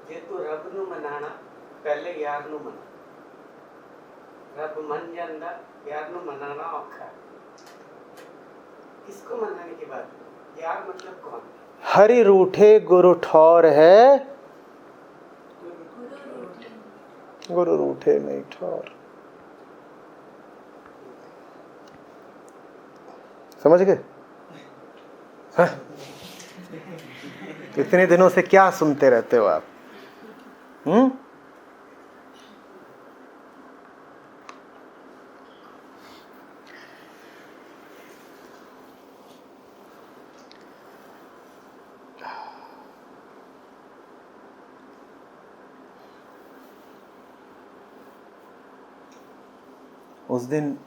जे तू रब नू मनाना पहले यार नू मना। रब मन जांदा, यार नू मनाना औखा है। किसको मनाने की बात है? यार मतलब कौन? हरि रूठे गुरु ठौर है, गुरु रूठे नहीं ठौर। समझ गए? हाँ? इतने दिनों से क्या सुनते रहते हो आप? उस दिन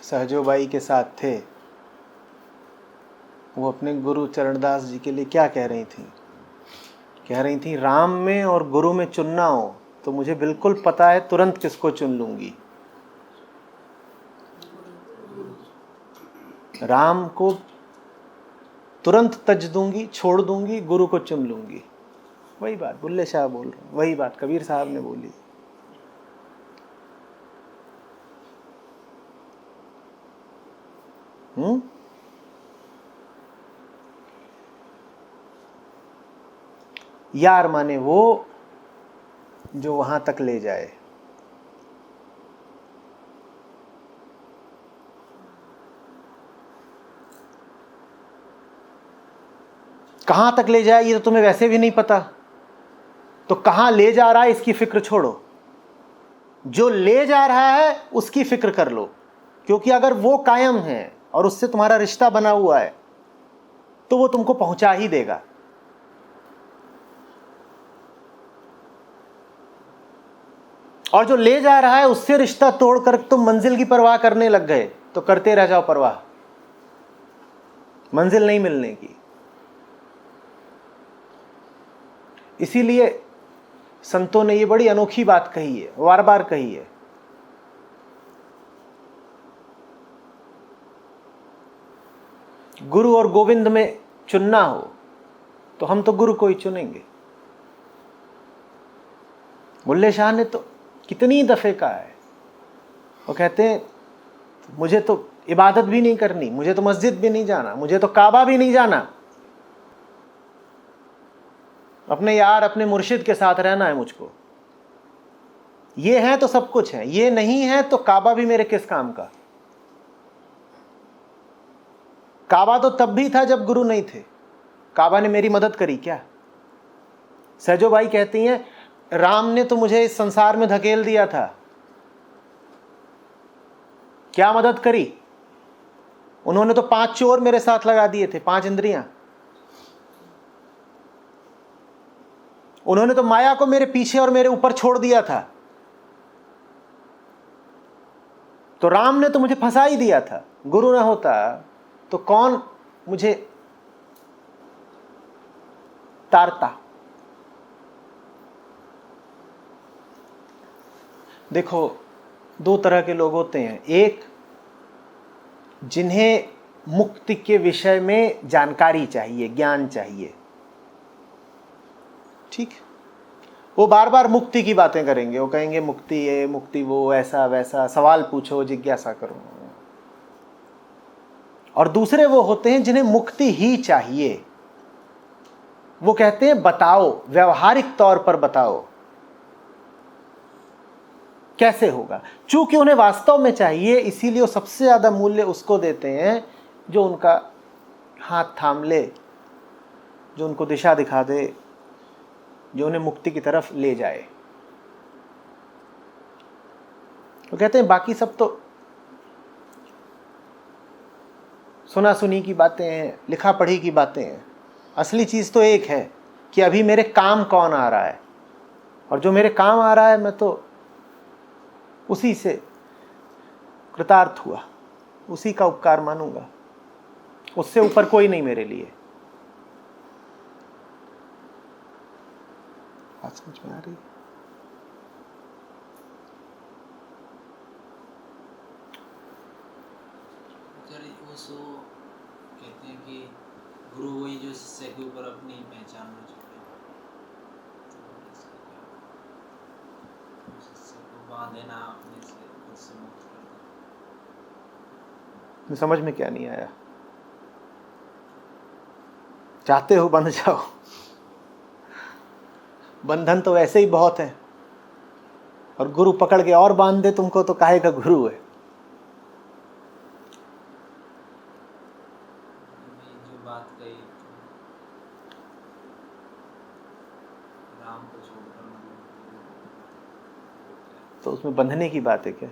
सहजोबाई के साथ थे, वो अपने गुरु चरणदास जी के लिए क्या कह रही थी? कह रही थी, राम में और गुरु में चुनना हो तो मुझे बिल्कुल पता है तुरंत किसको चुन लूंगी। राम को तुरंत तज दूंगी, छोड़ दूंगी, गुरु को चुन लूंगी। वही बात बुल्ले शाह बोल रहे हैं, वही बात कबीर साहब ने बोली। यार माने वो जो वहां तक ले जाए। कहां तक ले जाए ये तो तुम्हें वैसे भी नहीं पता, तो कहां ले जा रहा है इसकी फिक्र छोड़ो। जो ले जा रहा है उसकी फिक्र कर लो, क्योंकि अगर वो कायम है और उससे तुम्हारा रिश्ता बना हुआ है तो वो तुमको पहुंचा ही देगा। और जो ले जा रहा है उससे रिश्ता तोड़कर तुम मंजिल की परवाह करने लग गए तो करते रह जाओ परवाह, मंजिल नहीं मिलने की। इसीलिए संतों ने ये बड़ी अनोखी बात कही है, बार बार कही है। गुरु और गोविंद में चुनना हो तो हम तो गुरु को ही चुनेंगे। बुल्ले शाह ने तो कितनी दफे कहा है, वो कहते हैं मुझे तो इबादत भी नहीं करनी, मुझे तो मस्जिद भी नहीं जाना, मुझे तो काबा भी नहीं जाना, अपने यार अपने मुर्शिद के साथ रहना है मुझको। ये है तो सब कुछ है, ये नहीं है तो काबा भी मेरे किस काम का। काबा तो तब भी था जब गुरु नहीं थे, काबा ने मेरी मदद करी क्या? सहजोबाई कहती हैं, राम ने तो मुझे इस संसार में धकेल दिया था, क्या मदद करी? उन्होंने तो 5 चोर मेरे साथ लगा दिए थे, 5 इंद्रियां। उन्होंने तो माया को मेरे पीछे और मेरे ऊपर छोड़ दिया था, तो राम ने तो मुझे फंसा ही दिया था। गुरु ना होता तो कौन मुझे तारता? देखो, 2 तरह के लोग होते हैं, एक जिन्हें मुक्ति के विषय में जानकारी चाहिए, ज्ञान चाहिए, ठीक, वो बार बार मुक्ति की बातें करेंगे, वो कहेंगे मुक्ति ये मुक्ति वो, ऐसा वैसा, सवाल पूछो, जिज्ञासा करो। और दूसरे वो होते हैं जिन्हें मुक्ति ही चाहिए, वो कहते हैं बताओ, व्यवहारिक तौर पर बताओ कैसे होगा। चूंकि उन्हें वास्तव में चाहिए, इसीलिए वो सबसे ज्यादा मूल्य उसको देते हैं जो उनका हाथ थाम ले, जो उनको दिशा दिखा दे, जो उन्हें मुक्ति की तरफ ले जाए। वो कहते हैं बाकी सब तो सुना सुनी की बातें हैं, लिखा पढ़ी की बातें हैं, असली चीज तो एक है कि अभी मेरे काम कौन आ रहा है, और जो मेरे काम आ रहा है मैं तो उसी से कृतार्थ हुआ, उसी का उपकार मानूंगा, उससे ऊपर कोई नहीं मेरे लिए। बात समझ में आ रही? सो कहते हैं कि गुरु वही जो शिष्य के ऊपर अपनी पहचान न छोड़े। देना अपने से उससे मुक्त कर देना। समझ में क्या नहीं आया? चाहते हो बंध जाओ, बंधन तो वैसे ही बहुत है, और गुरु पकड़ के और बांध दे तुमको तो काहे का गुरु है? अभी जो बात कही राम को छोड़कर तो उसमें बंधने की बात है क्या?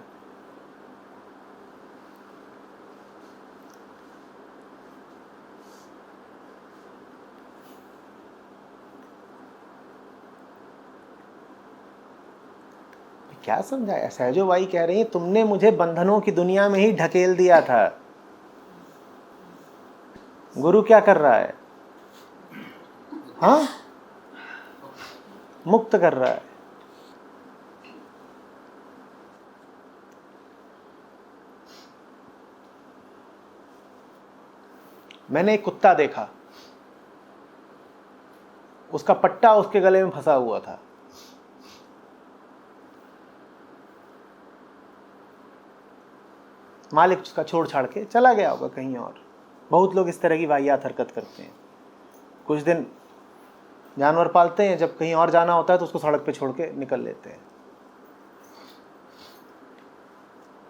क्या समझाया? सहजो भाई कह रही है तुमने मुझे बंधनों की दुनिया में ही ढकेल दिया था। गुरु क्या कर रहा है? हाँ, मुक्त कर रहा है। मैंने एक कुत्ता देखा, उसका पट्टा उसके गले में फंसा हुआ था। मालिक उसका छोड़ छाड़ के चला गया होगा कहीं और। बहुत लोग इस तरह की वाहियात हरकत करते हैं। कुछ दिन जानवर पालते हैं, जब कहीं और जाना होता है तो उसको सड़क पे छोड़ के निकल लेते हैं।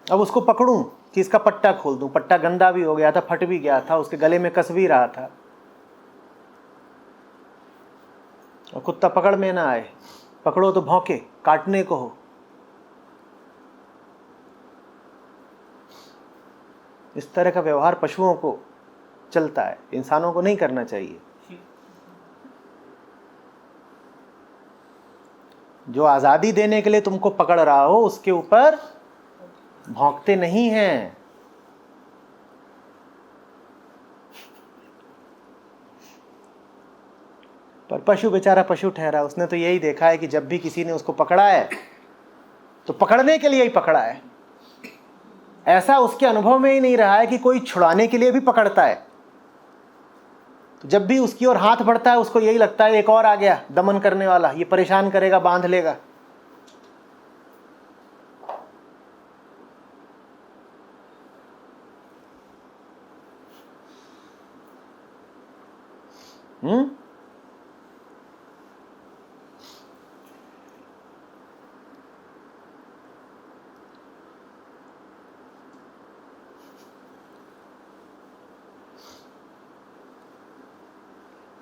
अब उसको पकड़ूं कि इसका पट्टा खोल दूं, पट्टा गंदा भी हो गया था, फट भी गया था, उसके गले में कस भी रहा था, और कुत्ता पकड़ में ना आए। पकड़ो तो भौंके, काटने को हो। इस तरह का व्यवहार पशुओं को चलता है, इंसानों को नहीं करना चाहिए। जो आजादी देने के लिए तुमको पकड़ रहा हो उसके ऊपर भौंकते नहीं हैं। पर पशु बेचारा पशु ठहरा, उसने तो यही देखा है कि जब भी किसी ने उसको पकड़ा है तो पकड़ने के लिए ही पकड़ा है। ऐसा उसके अनुभव में ही नहीं रहा है कि कोई छुड़ाने के लिए भी पकड़ता है। तो जब भी उसकी ओर हाथ बढ़ता है उसको यही लगता है एक और आ गया दमन करने वाला, ये परेशान करेगा, बांध लेगा।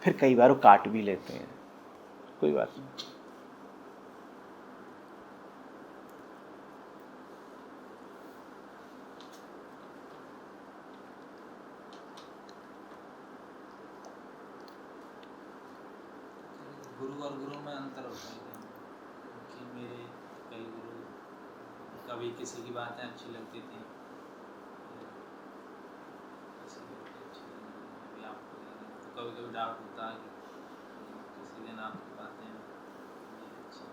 फिर कई बार वो काट भी लेते हैं, कोई बात नहीं। गुरु और गुरु में अंतर होता है कि मेरे कई गुरु कभी किसी की बातें अच्छी लगती थी, किसी की अच्छी कभी आपको तो कभी कभी डाउट होता है कि किसी दिन आपकी बातें अच्छी।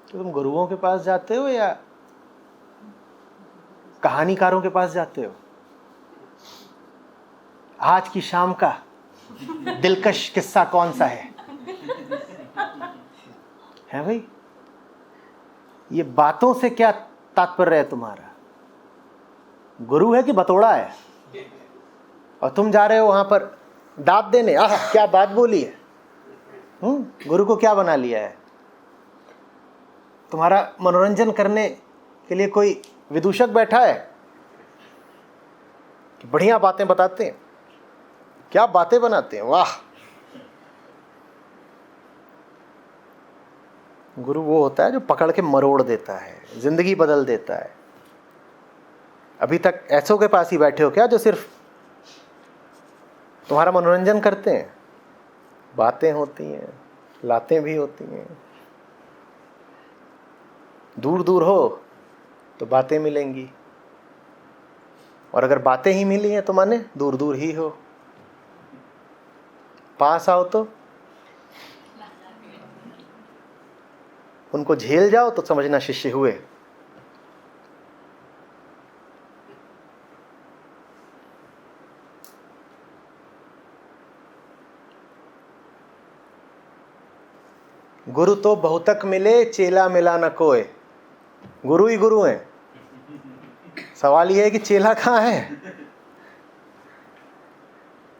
तो तुम गुरुओं के पास जाते हो या कहानीकारों के पास जाते हो? आज की शाम का दिलकश किस्सा कौन सा है भाई? ये बातों से क्या तात्पर्य है तुम्हारा? गुरु है कि बतोड़ा है? और तुम जा रहे हो वहां पर दाद देने, आह क्या बात बोली है। गुरु को क्या बना लिया है? तुम्हारा मनोरंजन करने के लिए कोई विदूषक बैठा है कि बढ़िया बातें बताते हैं? क्या बातें बनाते हैं, वाह। गुरु वो होता है जो पकड़ के मरोड़ देता है, जिंदगी बदल देता है। अभी तक ऐसों के पास ही बैठे हो क्या जो सिर्फ तुम्हारा मनोरंजन करते हैं? बातें होती हैं, लातें भी होती हैं। दूर दूर हो तो बातें मिलेंगी, और अगर बातें ही मिली हैं तो माने दूर दूर ही हो। पास आओ तो उनको झेल जाओ तो समझना शिष्य हुए। गुरु तो बहुतक मिले, चेला मिला न कोय। गुरु ही गुरु हैं। सवाल यह है कि चेला कहाँ है?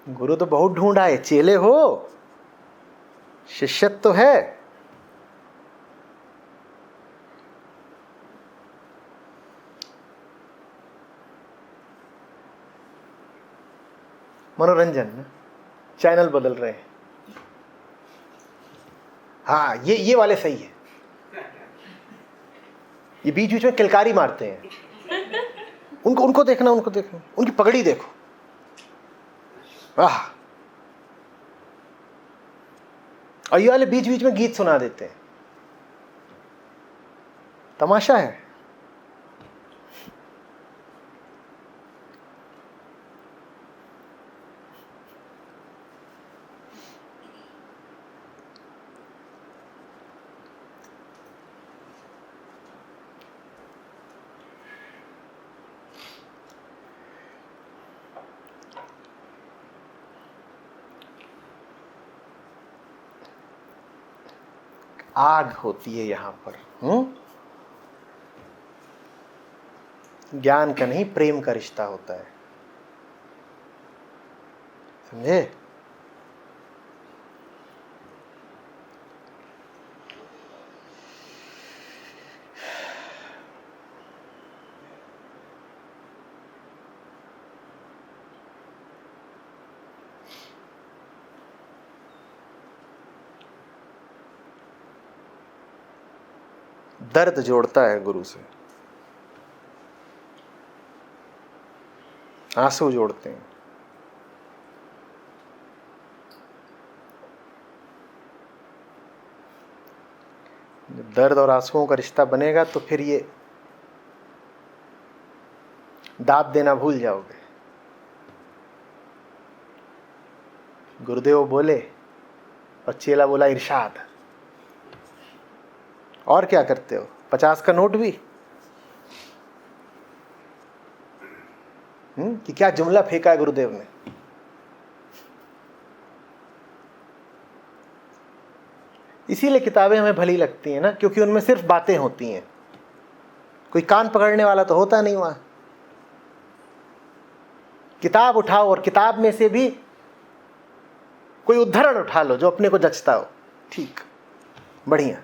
गुरु तो बहुत ढूंढा है, चेले हो, शिष्यत्व तो है। मनोरंजन ना, चैनल बदल रहे हैं। हाँ, ये वाले सही है। ये बीच बीच में किलकारी मारते हैं। उनको देखना, उनकी पगड़ी देखो। आह, और ये वाले बीच बीच में गीत सुना देते हैं। तमाशा है। आग होती है यहां पर। ज्ञान का नहीं, प्रेम का रिश्ता होता है, समझे? दर्द जोड़ता है गुरु से, आंसू जोड़ते हैं। जब दर्द और आंसुओं का रिश्ता बनेगा तो फिर ये दाब देना भूल जाओगे। गुरुदेव बोले और चेला बोला इरशाद। और क्या करते हो? 50 का नोट भी। कि क्या जुमला फेंका है गुरुदेव ने। इसीलिए किताबें हमें भली लगती हैं ना, क्योंकि उनमें सिर्फ बातें होती हैं, कोई कान पकड़ने वाला तो होता नहीं वहां। किताब उठाओ और किताब में से भी कोई उद्धरण उठा लो जो अपने को जचता हो। ठीक, बढ़िया।